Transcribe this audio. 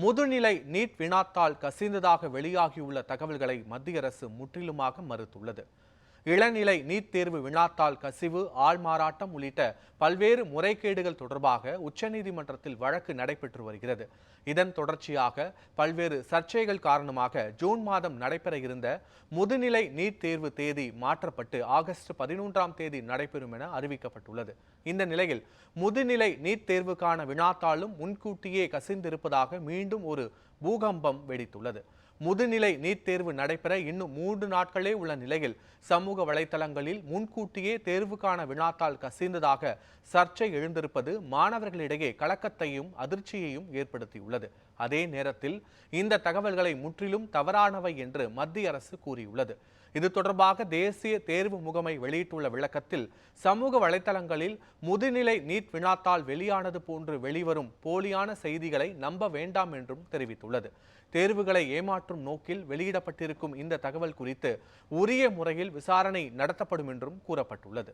முதுநிலை நீட் வினாத்தாள் கசிந்ததாக வெளியாகியுள்ள தகவல்களை மத்திய அரசு முற்றிலுமாக மறுத்துள்ளது. இளநிலை நீட் தேர்வு வினாத்தாள் கசிவு, ஆள்மாறாட்டம் உள்ளிட்ட பல்வேறு முறைகேடுகள் தொடர்பாக உச்சநீதிமன்றத்தில் வழக்கு நடைபெற்று வருகிறது. இதன் தொடர்ச்சியாக பல்வேறு சர்ச்சைகள் காரணமாக ஜூன் மாதம் நடைபெற இருந்த முதுநிலை நீட் தேர்வு தேதி மாற்றப்பட்டு ஆகஸ்ட் 11ஆம் தேதி நடைபெறும் என அறிவிக்கப்பட்டுள்ளது. இந்த நிலையில் முதுநிலை நீட் தேர்வுக்கான வினாத்தாளும் முன்கூட்டியே கசிந்திருப்பதாக மீண்டும் ஒரு பூகம்பம் வெடித்துள்ளது. முதுநிலை நீட் தேர்வு நடைபெற இன்னும் 3 நாட்களே உள்ள நிலையில் சமூக வலைதளங்களில் முன்கூட்டியே தேர்வுக்கான வினாத்தாள் கசிந்ததாக சர்ச்சை எழுந்திருப்பது மாணவர்களிடையே கலக்கத்தையும் அதிர்ச்சியையும் ஏற்படுத்தியுள்ளது. அதே நேரத்தில் இந்த தகவல்களை முற்றிலும் தவறானவை என்று மத்திய அரசு கூறியுள்ளது. இது தொடர்பாக தேசிய தேர்வு முகமை வெளியிட்டுள்ள விளக்கத்தில், சமூக வலைதளங்களில் முதுநிலை நீட் வினாத்தாள் வெளியானது போன்று வெளிவரும் போலியான செய்திகளை நம்ப வேண்டாம் என்றும் தெரிவித்துள்ளது. தேர்வுகளை ஏமாற்றும் நோக்கில் வெளியிடப்பட்டிருக்கும் இந்த தகவல் குறித்து உரிய முறையில் விசாரணை நடத்தப்படும் என்றும் கூறப்பட்டுள்ளது.